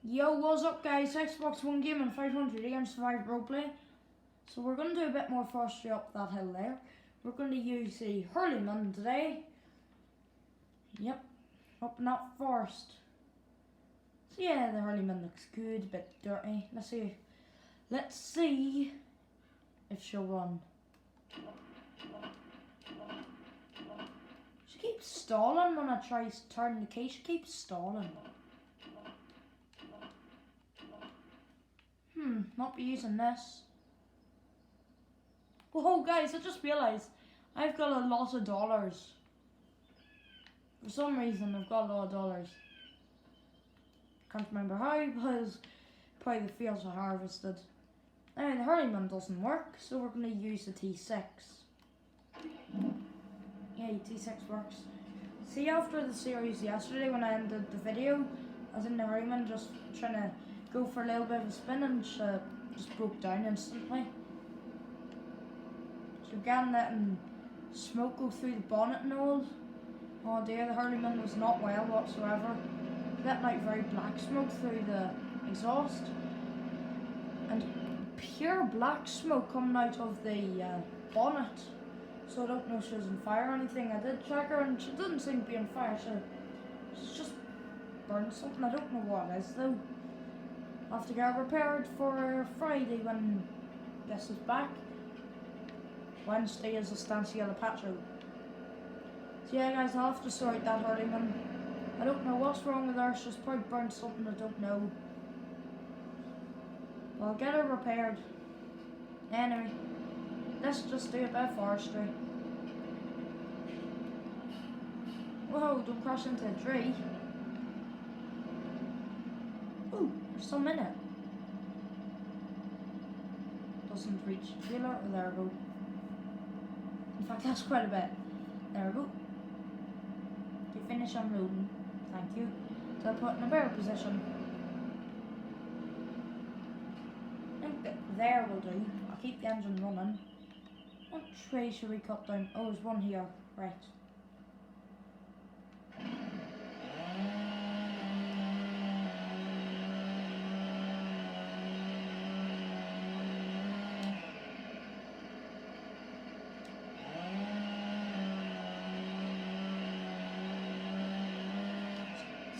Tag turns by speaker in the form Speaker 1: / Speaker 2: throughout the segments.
Speaker 1: Yo, what's up guys? Xbox One Game and 500 against Survive Roleplay. So we're going to do a bit more forestry up that hill there. We're going to use the hurleyman today. Yep, up in that forest. So yeah, the hurleyman looks good, a bit dirty. Let's see if she'll run. She keeps stalling when I try to turn the key. She keeps stalling. Not be using this. Whoa guys, I just realised I've got a lot of dollars. For some reason I've got a lot of dollars. Can't remember how, because probably the fields are harvested. Anyway, the hurleyman doesn't work, so we're going to use the T6. Yay, T6 works. See, after the series yesterday when I ended the video, I was in the hurleyman just trying to go for a little bit of a spin and she just broke down instantly. So again, letting smoke go through the bonnet and all. Oh dear, the hurleyman was not well whatsoever. Letting out very black smoke through the exhaust. And pure black smoke coming out of the bonnet. So I don't know if she was on fire or anything. I did check her and she didn't seem to be on fire. She's just burned something. I don't know what it is though. I'll have to get repaired for Friday when this is back. Wednesday is a Estancia de Pacho. So yeah guys, I'll have to sort that hurleyman. I don't know what's wrong with her, she's probably burnt something, I don't know. I'll get her repaired. Anyway, let's just do a bit of forestry. Whoa, don't crash into a tree. Ooh, there's some in it. Doesn't reach the trailer, oh there we go. In fact, that's quite a bit. There we go. To finish unloading. Thank you. So I'll put in a better position. I think that there will do. I'll keep the engine running. What tree should we cut down? Oh, there's one here. Right.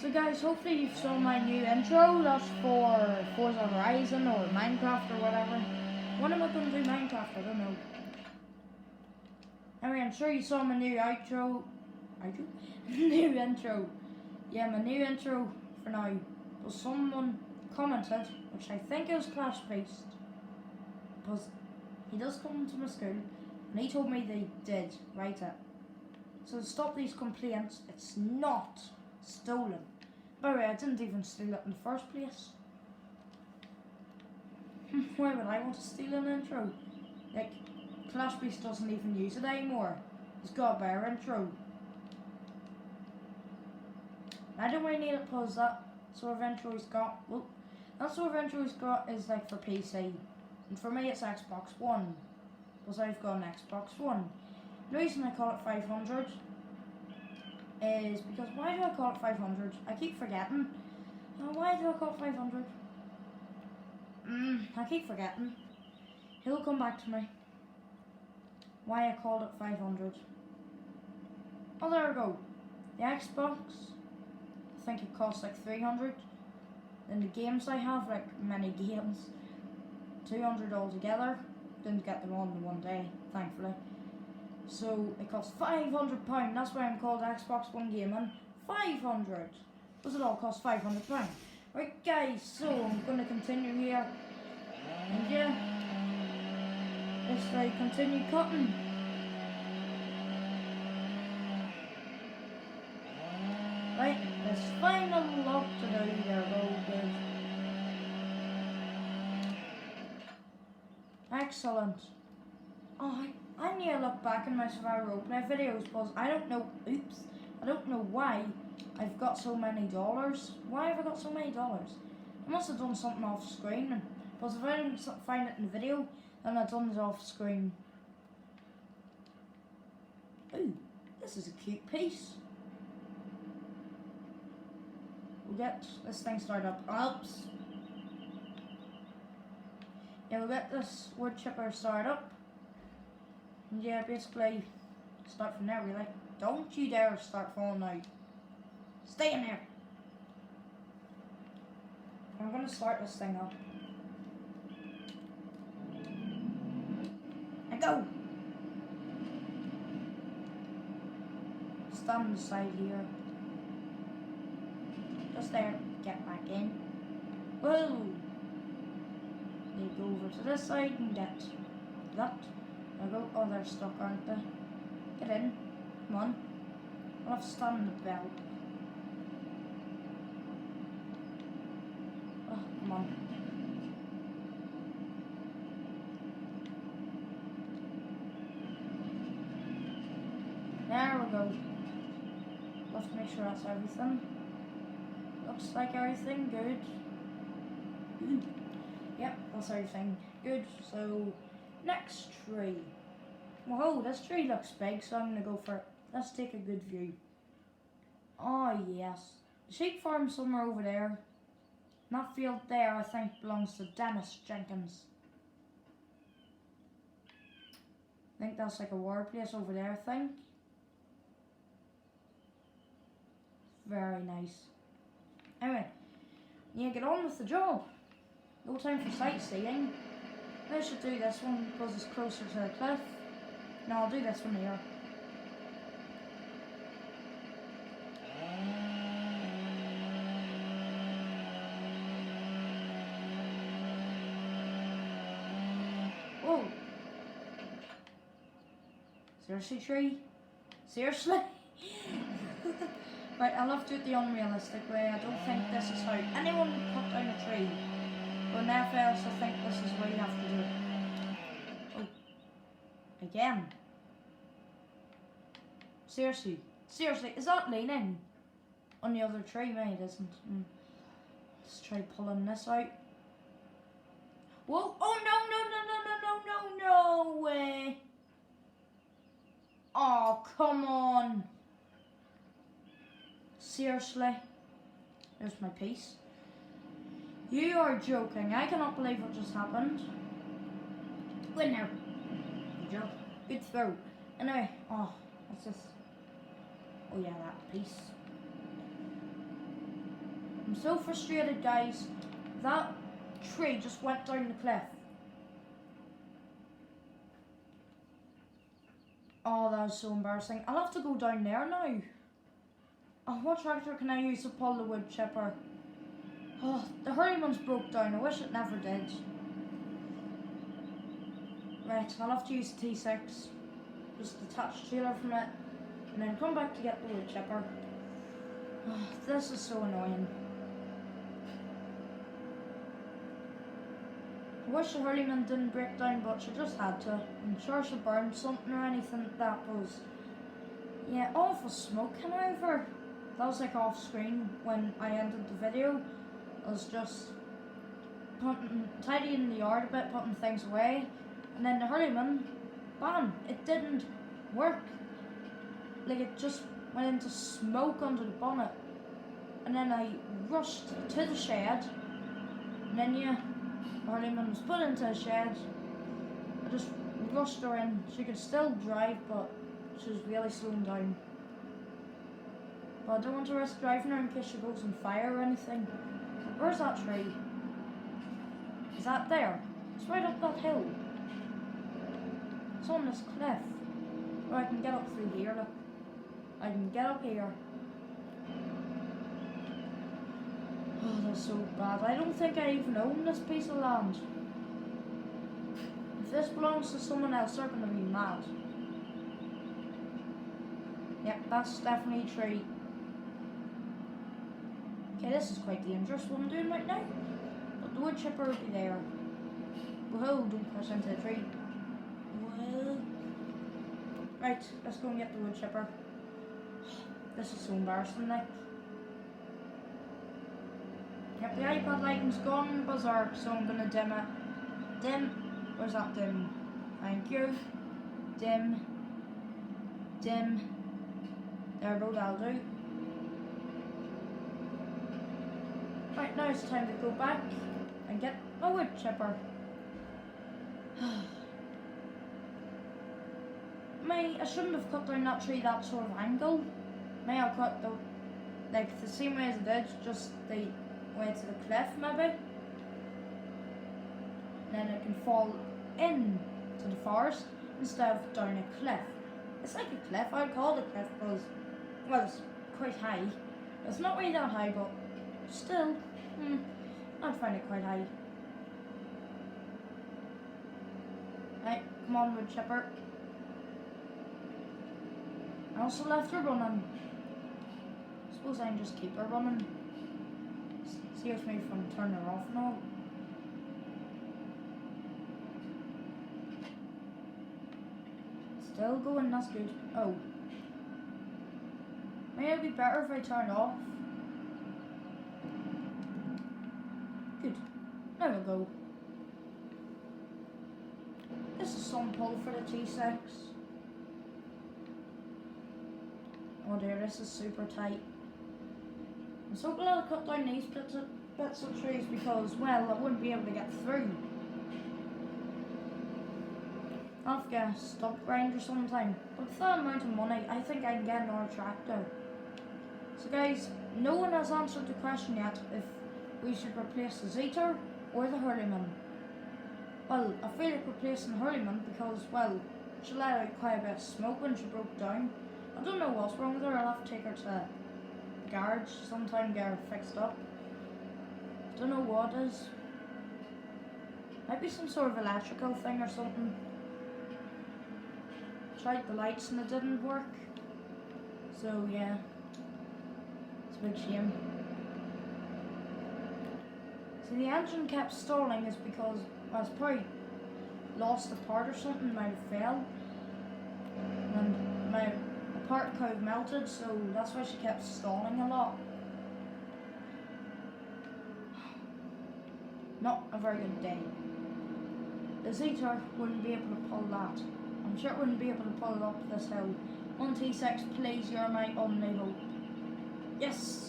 Speaker 1: So guys, hopefully you saw my new intro. That's for Forza Horizon or Minecraft or whatever. When am I going to do Minecraft? I don't know. Anyway, I'm sure you saw my new outro. New intro. Yeah, my new intro for now. But someone commented, which I think is Clash Beast, because he does come to my school, and he told me they did write it. So to stop these complaints, it's not stolen. By the way, I didn't even steal it in the first place. Why would I want to steal an intro? Like, Clash Beast doesn't even use it anymore. He's got a better intro. I don't really need it because that sort of intro he's got, well, that sort of intro he's got is like for PC. And for me it's Xbox One. Because I've got an Xbox One. The reason I call it 500 is because, why do I call it 500? I keep forgetting. Why do I call it 500? I keep forgetting. He'll come back to me. Why I called it 500. Oh, there we go. The Xbox, I think it costs like 300. Then the games I have, like many games, 200 altogether. Didn't get them all in one day, thankfully. So it costs £500. That's why I'm called Xbox One Gaming. 500. Does it all cost £500? Right guys, so I'm going to continue here. And yeah, let's like continue cutting. Right, there's final lot to do there. Oh good. Excellent. Oh, I need to look back in my survival roleplay videos because I don't know why I've got so many dollars. Why have I got so many dollars? I must have done something off screen, because if I didn't find it in the video, then I've done it off screen. Ooh, this is a cute piece. We'll get this thing started up. Oops. Yeah, we'll get this wood chipper started up. And yeah, basically, start from there really. Don't you dare start falling out. Stay in there. I'm gonna start this thing up. And go! Stand on the side here. Just there. Get back in. Whoa! They go over to this side and get that. There we go. Oh, they're stuck, aren't they? Get in. Come on. I'll have to stand on the belt. Oh, come on. There we go. We'll have to make sure that's everything. Looks like everything good. Yep, that's everything good. So, next tree. Whoa, this tree looks big, so I'm going to go for it. Let's take a good view. Oh, yes. The sheep farm somewhere over there. And that field there, I think, belongs to Dennis Jenkins. I think that's like a war place over there, I think. Very nice. Anyway, yeah, get on with the job. No time for sightseeing. I should do this one because it's closer to the cliff. No, I'll do this one here. Whoa! Seriously, tree? Seriously? Right, I'll have to do it the unrealistic way. I don't think this is how anyone would cut down a tree. But in FS, I think this is where you have to do it. Oh. Again. Seriously. Seriously, is that leaning on the other tree? Maybe it isn't. Let's try pulling this out. Whoa! Oh no, no, no, no, no, no, no way! Oh, come on! Seriously? There's my piece. You are joking. I cannot believe what just happened. Win now. Good job. Good throw. Anyway, oh, what's this? Oh yeah, that piece. I'm so frustrated, guys. That tree just went down the cliff. Oh, that was so embarrassing. I'll have to go down there now. Oh, what tractor can I use to pull the wood chipper? Oh, the Hurleyman's broke down. I wish it never did. Right, I'll have to use the T6. Just detach the trailer from it. And then come back to get the wood chipper. Oh, this is so annoying. I wish the Hurleyman didn't break down, but she just had to. I'm sure she burned something or anything like that was. Yeah, awful smoke came over. That was like off screen when I ended the video. I was just tidying the yard a bit, putting things away. And then the Hurleyman, bam, it didn't work. Like it just went into smoke under the bonnet. And then I rushed to the shed. And then yeah, the Hurleyman was put into a shed. I just rushed her in. She could still drive, but she was really slowing down. But I don't want to risk driving her in case she goes on fire or anything. Where's that tree? Is that there? It's right up that hill. It's on this cliff. Or I can get up through here, look. I can get up here. Oh, that's so bad. I don't think I even own this piece of land. If this belongs to someone else, they're going to be mad. Yep, that's definitely a tree. Okay, this is quite dangerous what I'm doing right now. But the wood chipper will be there. Whoa, don't crash into the tree. Whoa. Right, let's go and get the wood chipper. This is so embarrassing, like. Yep, the iPad lighting's gone berserk, so I'm gonna dim it. Dim. Where's that dim? Thank you. Dim. Dim. There we go, that'll do. Right, now it's time to go back and get a wood chipper. I shouldn't have cut down that tree that sort of angle. May I'll cut the same way as it did, just the way to the cliff maybe. And then it can fall in to the forest instead of down a cliff. It's like a cliff, I'd call it a cliff because, well, it's quite high. It's not really that high, but still, I'd find it quite high. Right, come on, wood chipper. I also left her running. Suppose I can just keep her running. Saves me from turning her off and all. Still going, that's good. Oh. Maybe it'd be better if I turned off. Good. There we go. This is some pull for the T6. Oh dear, this is super tight. I'm so glad I cut down these bits of trees because, well, I wouldn't be able to get through. I'll have to get a stump grinder sometime. But with that amount of money, I think I can get another tractor. So guys, no one has answered the question yet if we should replace the Zetor or the Hurleyman. Well, I feel like replacing the Hurleyman because, well, she let out quite a bit of smoke when she broke down. I don't know what's wrong with her. I'll have to take her to the garage sometime, get her fixed up. Don't know what it is. Might be some sort of electrical thing or something. Tried the lights and it didn't work. So yeah, it's a big shame. See, the engine kept stalling is because I was probably lost a part or something, might have fell. And my part could have melted, so that's why she kept stalling a lot. Not a very good day. The Zetor wouldn't be able to pull that. I'm sure it wouldn't be able to pull it up this hill. 1T6, please, you're my only hope. Yes!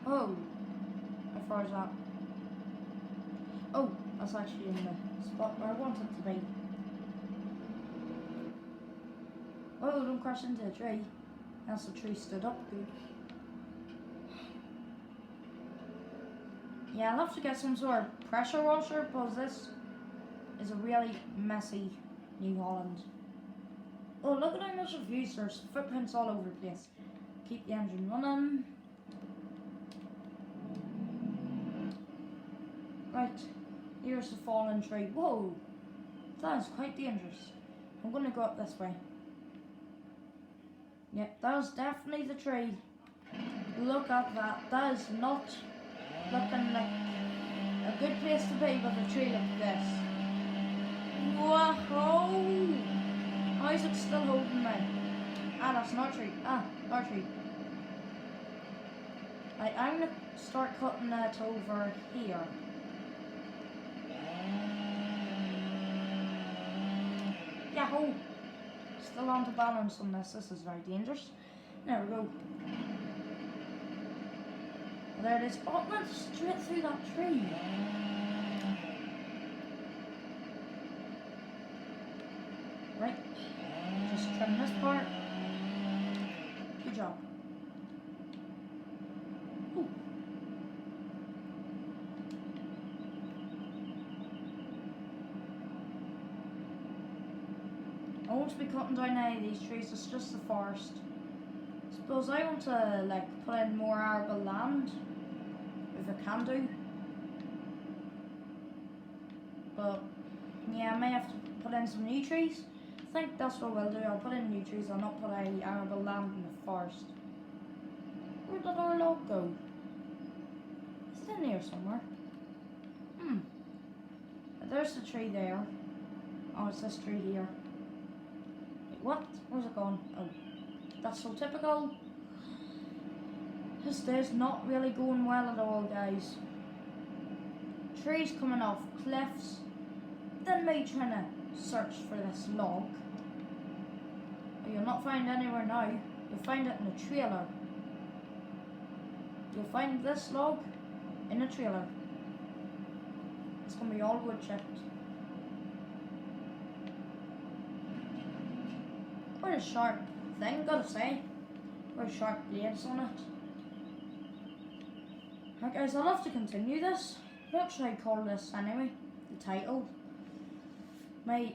Speaker 1: Oh, how far is that? Oh, that's actually in the spot where I want it to be. Oh, don't crash into a tree. That's the tree stood up good. Yeah, I'll have to get some sort of pressure washer because this is a really messy New Holland. Oh, look at how much I've used. There's footprints all over the place. Keep the engine running. Right, here's the fallen tree. Whoa, that is quite dangerous. I'm going to go up this way. Yep, that is definitely the tree. Look at that. That is not looking like a good place to be with a tree like this. Whoa! How is it still holding me? Ah, that's not a tree. Ah, not a tree. Right, I'm going to start cutting that over here. Yahoo! Still on to balance on this. This is very dangerous. There we go. There it is. Oh, it went straight through that tree. Right. Just trim this part. Good job. Ooh. I won't be cutting down any of these trees, it's just the forest. Suppose I want to like put in more arable land, if I can do. But yeah, I may have to put in some new trees. I think that's what we'll do. I'll put in new trees, I'll not put any arable land in the forest. Where did our log go? Is it in here somewhere? There's the tree there. Oh, it's this tree here. What? Where's it gone? Oh, that's so typical. This day's not really going well at all, guys. trees coming off cliffs, then me trying to search for this log. You'll not find anywhere now. You'll find it in a trailer. You'll find this log in a trailer. It's gonna be all wood chipped. What a sharp thing, gotta say. Very sharp blades on it. Right guys, I'll have to continue this. What should I call this anyway? The title. My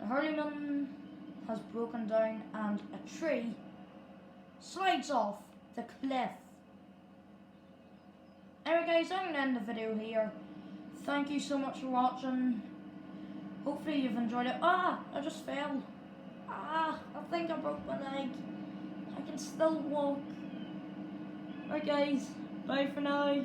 Speaker 1: hurryman has broken down and a tree slides off the cliff. Anyway guys, I'm going to end the video here. Thank you so much for watching. Hopefully you've enjoyed it. I just fell. I think I broke my leg. I can still walk. Right guys, bye for now.